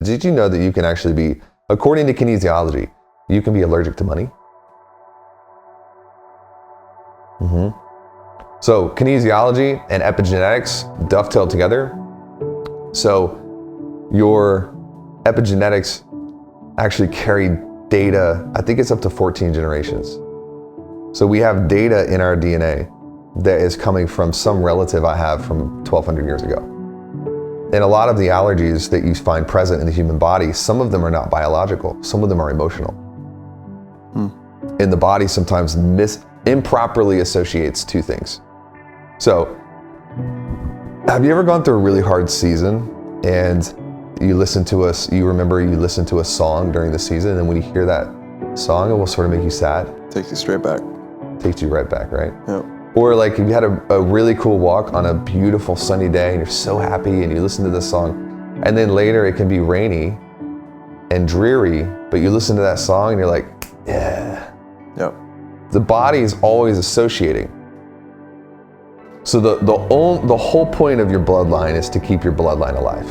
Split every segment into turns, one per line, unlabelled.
Did you know that you can actually be, according to kinesiology, you can be allergic to money? So kinesiology and epigenetics dovetail together. So your epigenetics actually carry data, I think it's up to 14 generations. So we have data in our DNA that is coming from some relative I have from 1200 years ago. And a lot of the allergies that you find present in the human body, some of them are not biological, some of them are emotional. And the body sometimes improperly associates two things. So, have you ever gone through a really hard season and you listened to a song during the season, and when you hear that song, it will sort of make you sad?
Takes you straight back.
Takes you right back, right?
Yeah.
Or like if you had a really cool walk on a beautiful sunny day and you're so happy and you listen to this song, and then later it can be rainy and dreary, but you listen to that song and you're like, yeah.
Yep.
The body is always associating. So the whole point of your bloodline is to keep your bloodline alive.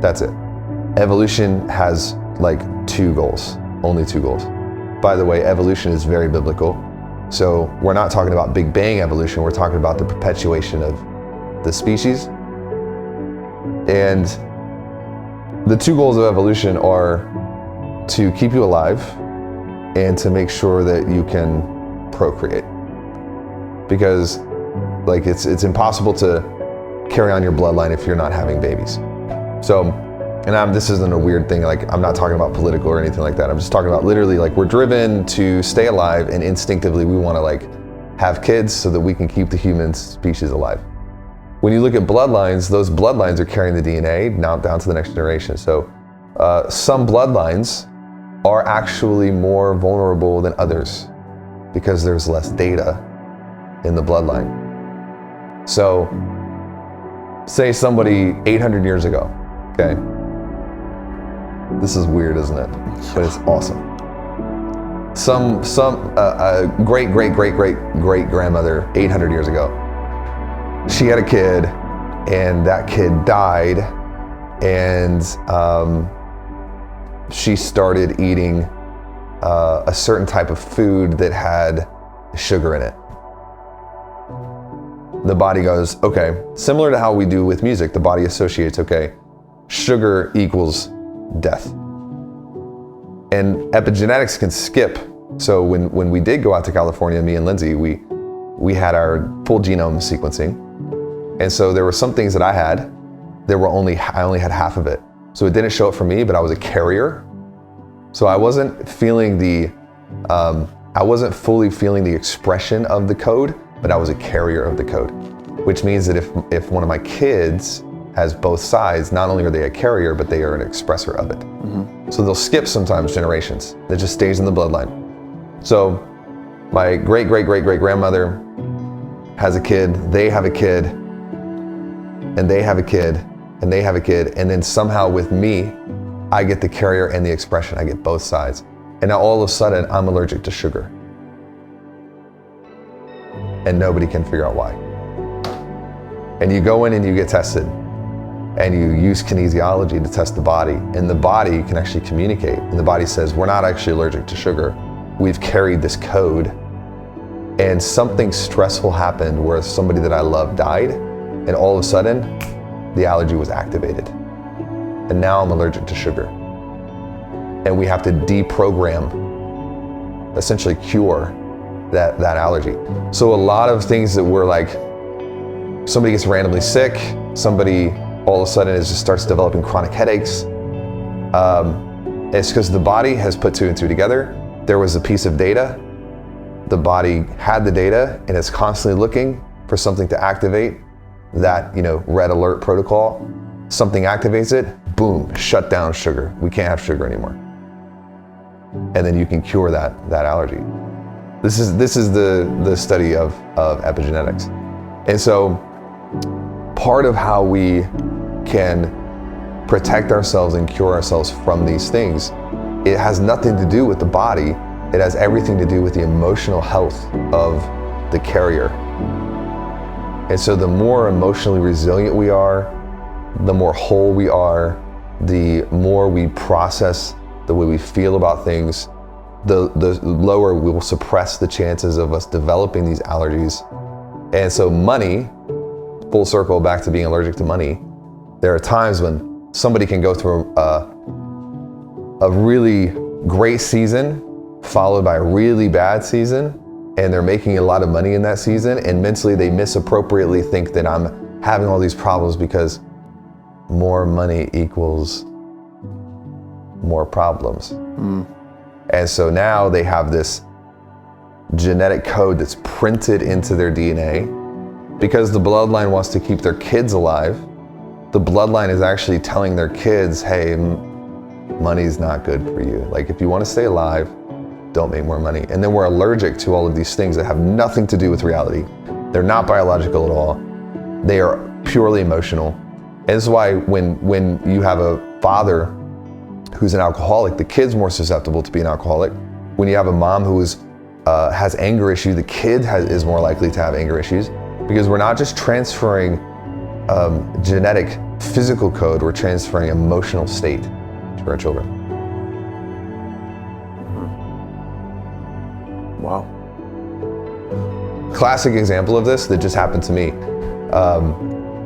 That's it. Evolution has like two goals, only two goals. By the way, evolution is very biblical. So we're not talking about Big Bang evolution, we're talking about the perpetuation of the species. And the two goals of evolution are to keep you alive and to make sure that you can procreate. Because like it's impossible to carry on your bloodline if you're not having babies. So, and this isn't a weird thing, like I'm not talking about political or anything like that. I'm just talking about literally like we're driven to stay alive, and instinctively we want to like have kids so that we can keep the human species alive. When you look at bloodlines, those bloodlines are carrying the DNA now down to the next generation. So some bloodlines are actually more vulnerable than others because there's less data in the bloodline. So say somebody 800 years ago, okay? This is weird, isn't it? But it's awesome. Some great grandmother 800 years ago, she had a kid and that kid died, and she started eating a certain type of food that had sugar in it. The body goes, okay, similar to how we do with music, the body associates, okay, sugar equals death. And epigenetics can skip. So when we did go out to California, me and Lindsay, we had our full genome sequencing. And so there were some things that I had, I only had half of it. So it didn't show up for me, but I was a carrier. So I wasn't feeling I wasn't fully feeling the expression of the code, but I was a carrier of the code, which means that if one of my kids has both sides, not only are they a carrier, but they are an expressor of it. So they'll skip sometimes generations. That just stays in the bloodline. So my great grandmother has a kid, they have a kid, and they have a kid, and they have a kid, and then somehow with me, I get the carrier and the expression, I get both sides. And now all of a sudden, I'm allergic to sugar. And nobody can figure out why. And you go in and you get tested, and you use kinesiology to test the body, and the body can actually communicate. And the body says, we're not actually allergic to sugar. We've carried this code, and something stressful happened where somebody that I love died, and all of a sudden, the allergy was activated. And now I'm allergic to sugar. And we have to deprogram, essentially cure that allergy. So a lot of things that were like, somebody gets randomly sick, somebody all of a sudden just starts developing chronic headaches. It's because the body has put two and two together. There was a piece of data. The body had the data and is constantly looking for something to activate that, red alert protocol. Something activates it, boom, shut down sugar. We can't have sugar anymore. And then you can cure that allergy. This is the study of epigenetics. And so part of how we can protect ourselves and cure ourselves from these things, it has nothing to do with the body. It has everything to do with the emotional health of the carrier. And so the more emotionally resilient we are, the more whole we are, the more we process the way we feel about things, the lower we will suppress the chances of us developing these allergies. And so money, full circle back to being allergic to money, there are times when somebody can go through a really great season followed by a really bad season, and they're making a lot of money in that season, and mentally they misappropriately think that I'm having all these problems because more money equals more problems. And so now they have this genetic code that's printed into their DNA. Because the bloodline wants to keep their kids alive, the bloodline is actually telling their kids, hey, money's not good for you. Like, if you want to stay alive, don't make more money. And then we're allergic to all of these things that have nothing to do with reality. They're not biological at all. They are purely emotional. And this is why when you have a father who's an alcoholic, the kid's more susceptible to be an alcoholic. When you have a mom who has anger issue, the kid is more likely to have anger issues, because we're not just transferring genetic physical code, we're transferring emotional state to our children.
Wow.
Classic example of this that just happened to me,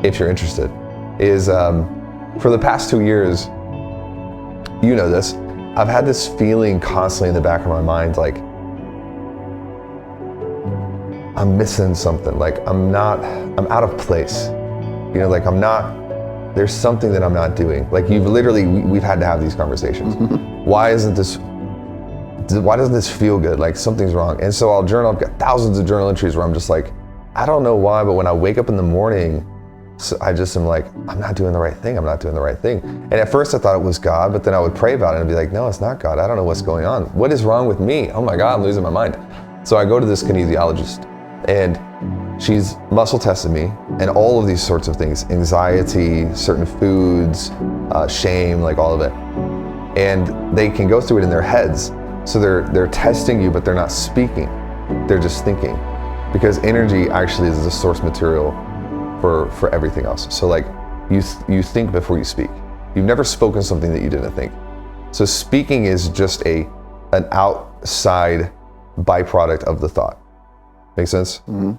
if you're interested, is for the past 2 years, you know this, I've had this feeling constantly in the back of my mind, like I'm missing something, like I'm out of place. You know, like there's something that I'm not doing. Like we've had to have these conversations. Why doesn't this feel good? Like something's wrong. And so I'll journal, I've got thousands of journal entries where I'm just like, I don't know why, but when I wake up in the morning, so I just am like, I'm not doing the right thing. And at first I thought it was God, but then I would pray about it and be like, no, it's not God. I don't know what's going on. What is wrong with me? Oh my God, I'm losing my mind. So I go to this kinesiologist, and she's muscle tested me and all of these sorts of things, anxiety, certain foods, shame, like all of it. And they can go through it in their heads. So they're testing you, but they're not speaking. They're just thinking, because energy actually is the source material for everything else. So like you think before you speak. You've never spoken something that you didn't think. So speaking is just an outside byproduct of the thought. Make sense? Mm-hmm.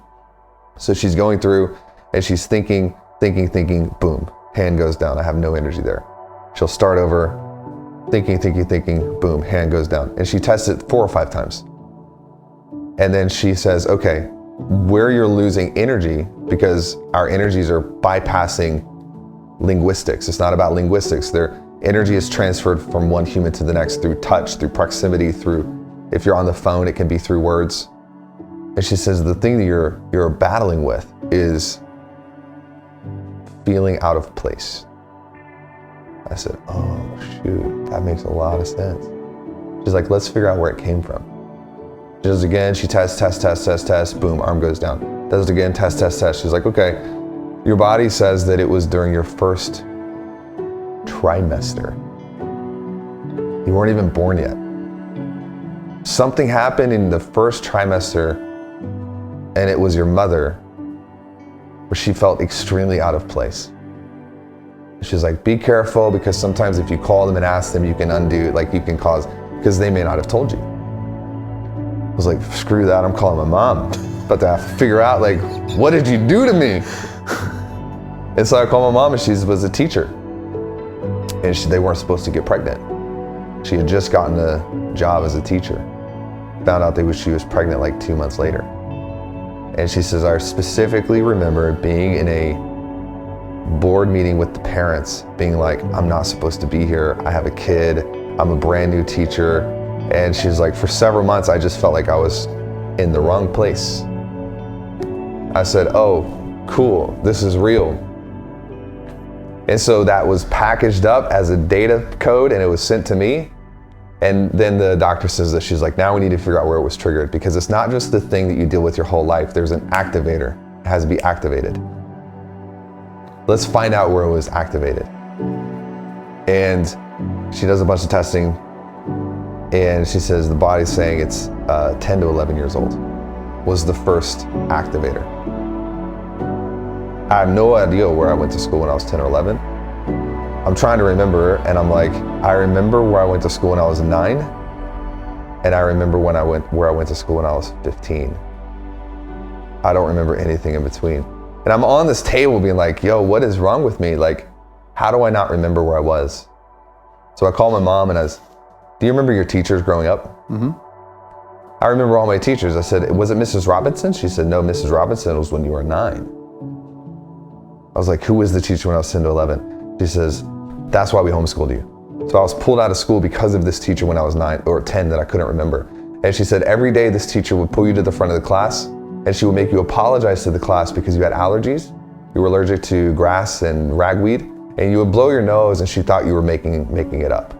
So she's going through and she's thinking, boom, hand goes down. I have no energy there. She'll start over, thinking, boom, hand goes down. And she tests it 4 or 5 times. And then she says, okay, where you're losing energy, because our energies are bypassing linguistics. It's not about linguistics. Their energy is transferred from one human to the next through touch, through proximity, through, if you're on the phone, it can be through words. And she says, the thing that you're battling with is feeling out of place. I said, oh shoot, that makes a lot of sense. She's like, let's figure out where it came from. She does it again, she tests, boom, arm goes down. Does it again, test. She's like, okay, your body says that it was during your first trimester. You weren't even born yet. Something happened in the first trimester, and it was your mother, where she felt extremely out of place. She's like, be careful, because sometimes if you call them and ask them, you can undo, like you can cause, because they may not have told you. I was like, screw that, I'm calling my mom. But to have to figure out, like, what did you do to me? And so I called my mom, and she was a teacher. And they weren't supposed to get pregnant. She had just gotten a job as a teacher. Found out she was pregnant like 2 months later. And she says, I specifically remember being in a board meeting with the parents, being like, I'm not supposed to be here. I have a kid. I'm a brand new teacher. And she's like, for several months, I just felt like I was in the wrong place. I said, oh, cool, this is real. And so that was packaged up as a data code, and it was sent to me. And then the doctor says that, she's like, now we need to figure out where it was triggered, because it's not just the thing that you deal with your whole life. There's an activator. It has to be activated. Let's find out where it was activated. And she does a bunch of testing, and she says the body's saying it's 10 to 11 years old was the first activator. I have no idea where I went to school when I was 10 or 11. I'm trying to remember, and I'm like, I remember where I went to school when I was 9, and I remember where I went to school when I was 15. I don't remember anything in between. And I'm on this table being like, yo, what is wrong with me? Like, how do I not remember where I was? So I called my mom and do you remember your teachers growing up?
Mm-hmm.
I remember all my teachers. I said, was it Mrs. Robinson? She said, no, Mrs. Robinson was when you were 9. I was like, who was the teacher when I was 10 to 11? She says, that's why we homeschooled you. So I was pulled out of school because of this teacher when I was 9 or 10 that I couldn't remember. And she said, every day this teacher would pull you to the front of the class and she would make you apologize to the class because you had allergies. You were allergic to grass and ragweed, and you would blow your nose and she thought you were making it up.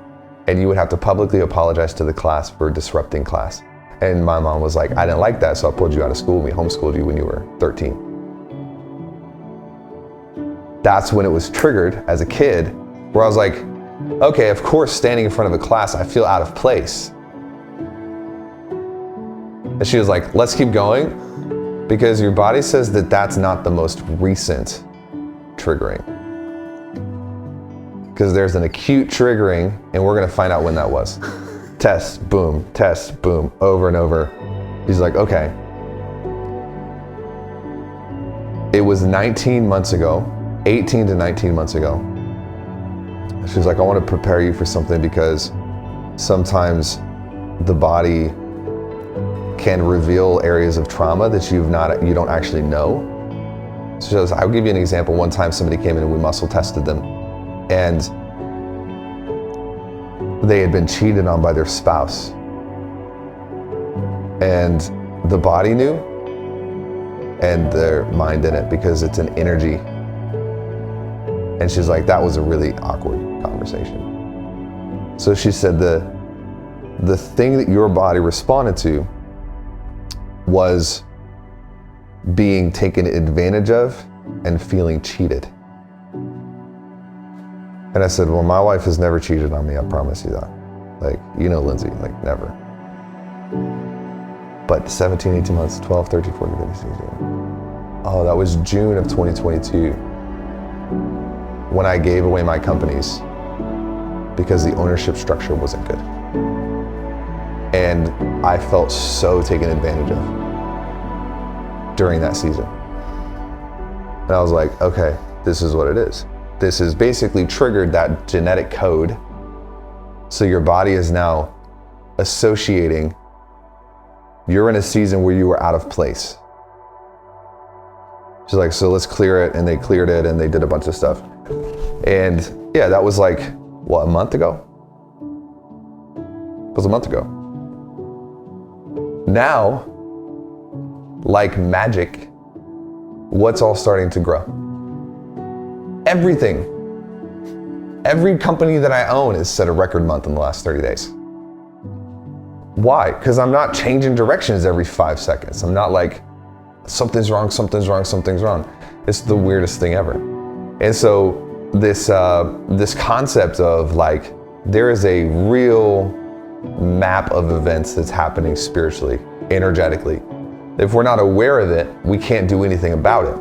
And you would have to publicly apologize to the class for disrupting class. And my mom was like, I didn't like that, so I pulled you out of school. We homeschooled you when you were 13. That's when it was triggered as a kid, where I was like, okay, of course, standing in front of a class, I feel out of place. And she was like, let's keep going, because your body says that that's not the most recent triggering. Because there's an acute triggering, and we're gonna find out when that was. Test, boom, over and over. He's like, okay. It was 19 months ago, 18 to 19 months ago. She's like, I want to prepare you for something because sometimes the body can reveal areas of trauma that you don't actually know. So she goes, I'll give you an example. One time somebody came in and we muscle tested them, and they had been cheated on by their spouse. And the body knew and their mind didn't, because it's an energy. And she's like, that was a really awkward conversation. So she said the thing that your body responded to was being taken advantage of and feeling cheated. And I said, well, my wife has never cheated on me, I promise you that. Like, you know, Lindsay, like never. But 17, 18 months, 12, 13, 14, 15, 16. Oh, that was June of 2022 when I gave away my companies because the ownership structure wasn't good. And I felt so taken advantage of during that season. And I was like, okay, this is what it is. This has basically triggered that genetic code. So your body is now associating, you're in a season where you were out of place. She's like, so let's clear it. And they cleared it and they did a bunch of stuff. And yeah, that was like, what, a month ago? It was a month ago. Now, like magic, what's all starting to grow? Everything. Every company that I own has set a record month in the last 30 days. Why? Because I'm not changing directions every 5 seconds. I'm not like, something's wrong, something's wrong, something's wrong. It's the weirdest thing ever. And so this concept of like, there is a real map of events that's happening spiritually, energetically. If we're not aware of it, we can't do anything about it.